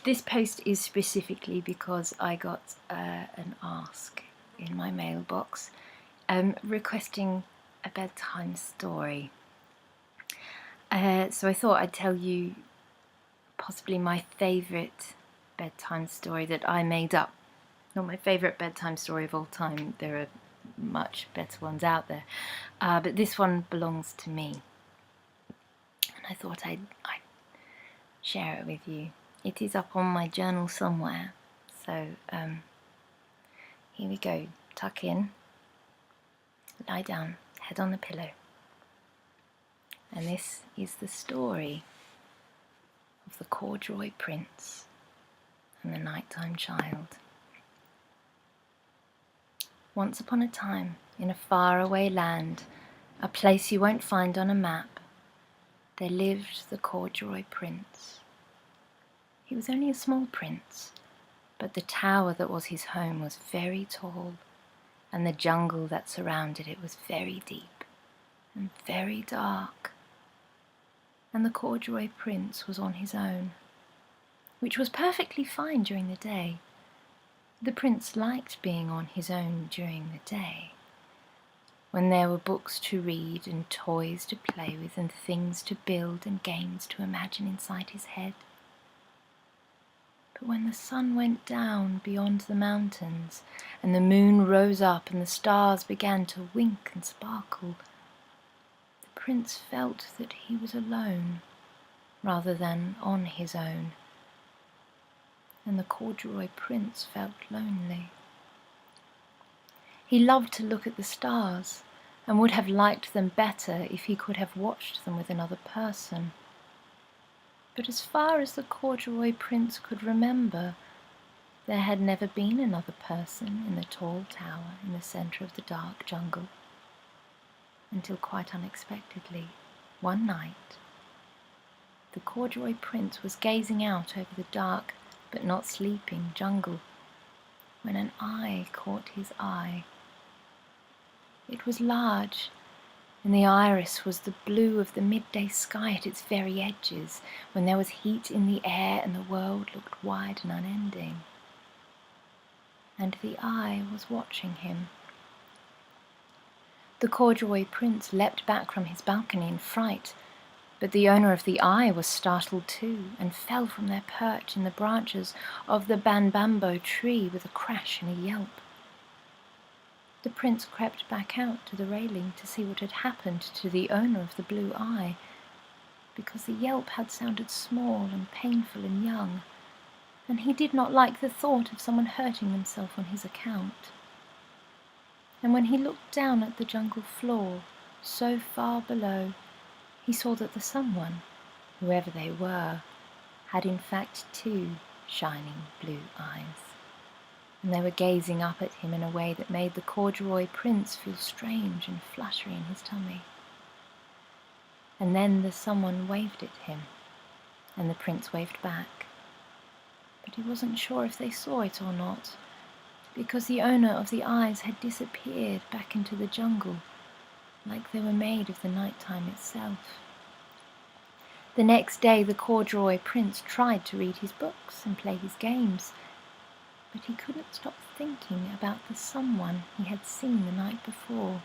This post is specifically because I got an ask in my mailbox requesting a bedtime story. So I thought I'd tell you possibly my favourite bedtime story that I made up. Not my favourite bedtime story of all time, there are much better ones out there, but this one belongs to me. And I thought I'd share it with you. It is up on my journal somewhere, so here we go. Tuck in, lie down, head on the pillow. And this is the story of the Corduroy Prince and the Nighttime Child. Once upon a time, in a faraway land, a place you won't find on a map, there lived the Corduroy Prince. He was only a small prince, but the tower that was his home was very tall, and the jungle that surrounded it was very deep and very dark. And the Corduroy Prince was on his own, which was perfectly fine during the day. The prince liked being on his own during the day, when there were books to read and toys to play with and things to build and games to imagine inside his head. But when the sun went down beyond the mountains and the moon rose up and the stars began to wink and sparkle, the prince felt that he was alone rather than on his own. And the Corduroy Prince felt lonely. He loved to look at the stars and would have liked them better if he could have watched them with another person. But as far as the Corduroy Prince could remember, there had never been another person in the tall tower in the centre of the dark jungle, until quite unexpectedly, one night, the Corduroy Prince was gazing out over the dark but not sleeping jungle, when an eye caught his eye. It was large, and the iris was the blue of the midday sky at its very edges, when there was heat in the air and the world looked wide and unending. And the eye was watching him. The Corduroy Prince leapt back from his balcony in fright, but the owner of the eye was startled too, and fell from their perch in the branches of the banbambo tree with a crash and a yelp. The prince crept back out to the railing to see what had happened to the owner of the blue eye, because the yelp had sounded small and painful and young, and he did not like the thought of someone hurting themselves on his account. And when he looked down at the jungle floor, so far below, he saw that the someone, whoever they were, had in fact two shining blue eyes, and they were gazing up at him in a way that made the Corduroy Prince feel strange and fluttery in his tummy. And then the someone waved at him, and the prince waved back. But he wasn't sure if they saw it or not, because the owner of the eyes had disappeared back into the jungle, like they were made of the nighttime itself. The next day the Corduroy Prince tried to read his books and play his games, but he couldn't stop thinking about the someone he had seen the night before.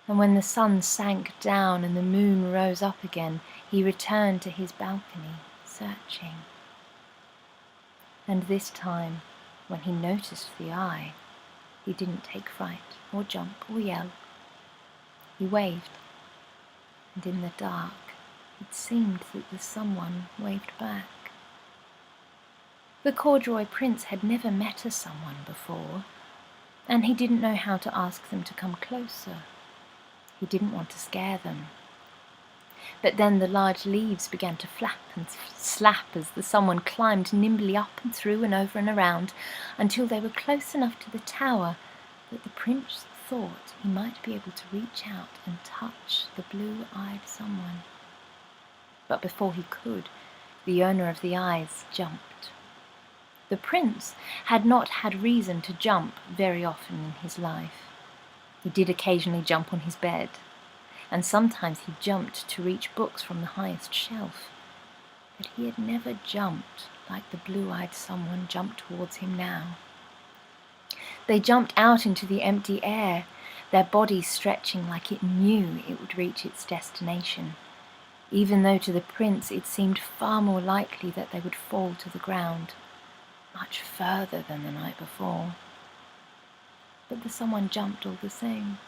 And when the sun sank down and the moon rose up again, he returned to his balcony, searching. And this time, when he noticed the eye, he didn't take fright or jump or yell. He waved, and in the dark it seemed that the someone waved back. The Corduroy Prince had never met a someone before, and he didn't know how to ask them to come closer. He didn't want to scare them. But then the large leaves began to flap and slap as the someone climbed nimbly up and through and over and around, until they were close enough to the tower that the prince thought he might be able to reach out and touch the blue-eyed someone. But before he could, the owner of the eyes jumped. The prince had not had reason to jump very often in his life. He did occasionally jump on his bed, and sometimes he jumped to reach books from the highest shelf. but he had never jumped like the blue-eyed someone jumped towards him now. They jumped out into the empty air, their bodies stretching like it knew it would reach its destination, even though to the prince it seemed far more likely that they would fall to the ground, much further than the night before. But the someone jumped all the same,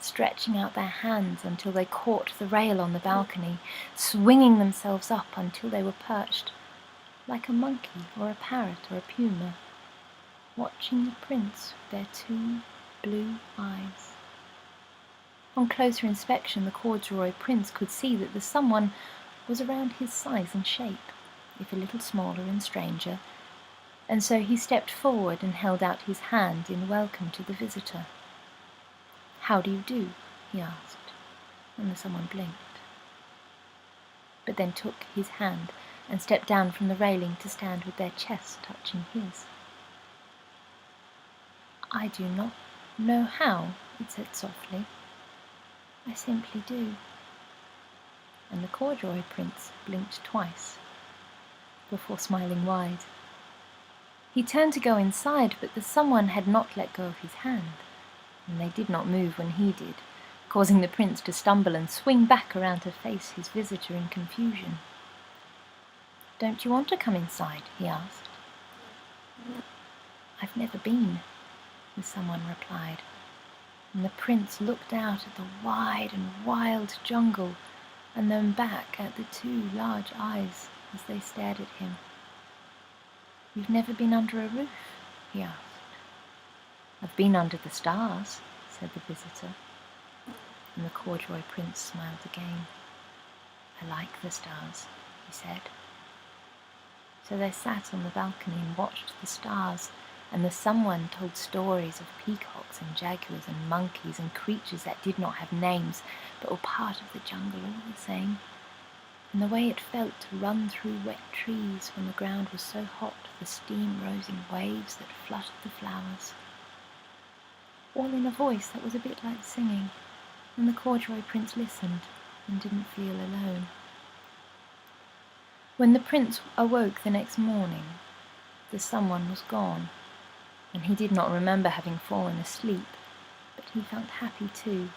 stretching out their hands until they caught the rail on the balcony, swinging themselves up until they were perched, like a monkey or a parrot or a puma, watching the prince with their two blue eyes. On closer inspection, the Corduroy Prince could see that the someone was around his size and shape, if a little smaller and stranger, and so he stepped forward and held out his hand in welcome to the visitor. "How do you do?" he asked, and the someone blinked, but then took his hand and stepped down from the railing to stand with their chests touching his. "I do not know how," it said softly. "I simply do." And the Corduroy Prince blinked twice, before smiling wide. He turned to go inside, but the someone had not let go of his hand, and they did not move when he did, causing the prince to stumble and swing back around to face his visitor in confusion. "Don't you want to come inside?" he asked. "I've never been," the someone replied, and the prince looked out at the wide and wild jungle and then back at the two large eyes as they stared at him. "You've never been under a roof?" he asked. "I've been under the stars," said the visitor, and the Corduroy Prince smiled again. "I like the stars," he said. So they sat on the balcony and watched the stars, and the someone told stories of peacocks and jaguars and monkeys and creatures that did not have names but were part of the jungle all the same, and the way it felt to run through wet trees when the ground was so hot the steam rose in waves that fluttered the flowers, all in a voice that was a bit like singing, and the Corduroy Prince listened and didn't feel alone. When the prince awoke the next morning, the someone was gone, and he did not remember having fallen asleep, but he felt happy too,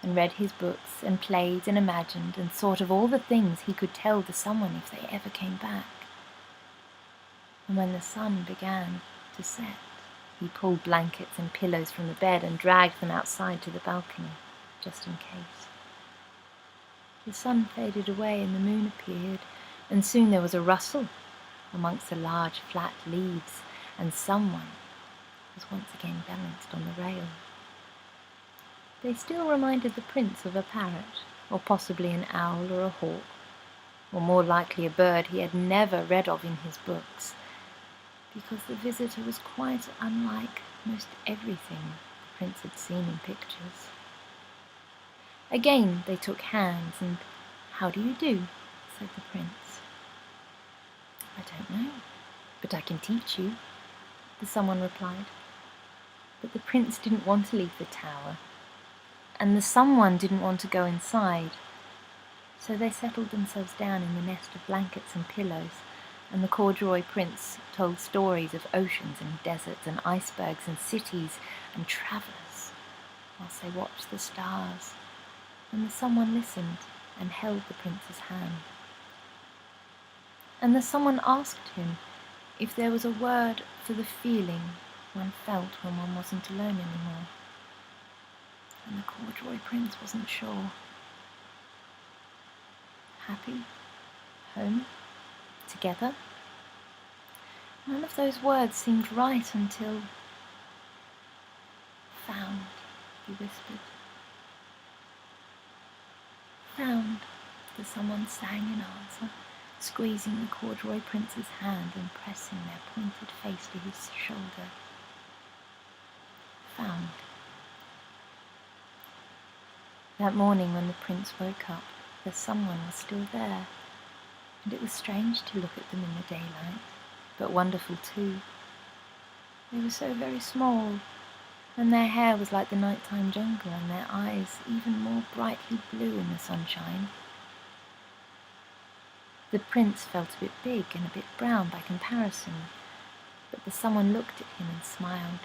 and read his books and played and imagined and thought of all the things he could tell the someone if they ever came back. And when the sun began to set, he pulled blankets and pillows from the bed and dragged them outside to the balcony, just in case. The sun faded away and the moon appeared, and soon there was a rustle amongst the large flat leaves, and someone was once again balanced on the rail. They still reminded the prince of a parrot, or possibly an owl or a hawk, or more likely a bird he had never read of in his books, because the visitor was quite unlike most everything the prince had seen in pictures. Again they took hands, and "How do you do?" said the prince. "I don't know, but I can teach you," the someone replied. But the prince didn't want to leave the tower, and the someone didn't want to go inside, so they settled themselves down in the nest of blankets and pillows, and the Corduroy Prince told stories of oceans and deserts and icebergs and cities and travellers, whilst they watched the stars, and the someone listened and held the prince's hand. And the someone asked him if there was a word for the feeling one felt when one wasn't alone anymore. And the Corduroy Prince wasn't sure. Happy? Home? Together? None of those words seemed right until "Found," he whispered. "Found," the someone sang in answer, squeezing the Corduroy Prince's hand and pressing their pointed face to his shoulder. "Found." That morning when the prince woke up, the someone was still there, and it was strange to look at them in the daylight, but wonderful too. They were so very small, and their hair was like the nighttime jungle, and their eyes even more brightly blue in the sunshine. The prince felt a bit big and a bit brown by comparison, but the someone looked at him and smiled,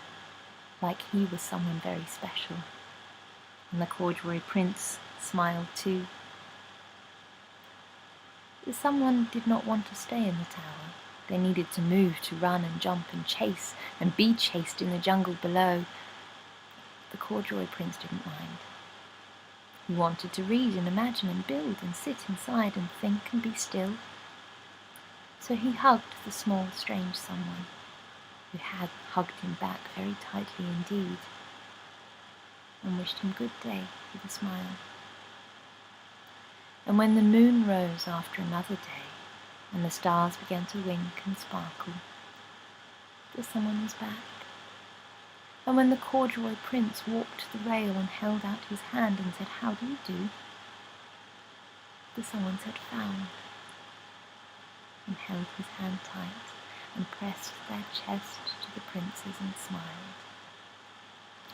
like he was someone very special. And the Corduroy Prince smiled too. The someone did not want to stay in the tower. They needed to move, to run and jump and chase and be chased in the jungle below. The Corduroy Prince didn't mind. He wanted to read and imagine and build and sit inside and think and be still. So he hugged the small, strange someone, who had hugged him back very tightly indeed, and wished him good day with a smile. And when the moon rose after another day, and the stars began to wink and sparkle, the someone was back. And when the Corduroy Prince walked to the rail and held out his hand and said, "How do you do?" the someone said, "Found," and held his hand tight and pressed their chest to the prince's and smiled.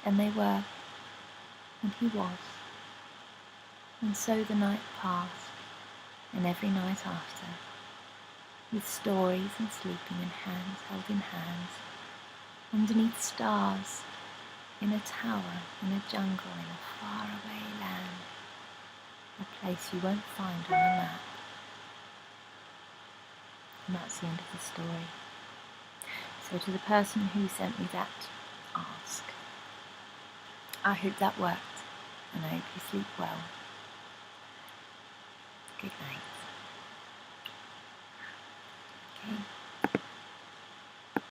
And they were, and he was. And so the night passed, and every night after, with stories and sleeping and hands held in hands, underneath stars, in a tower, in a jungle, in a faraway land, a place you won't find on a map. And that's the end of the story. So to the person who sent me that ask, I hope that worked, and I hope you sleep well. Good night.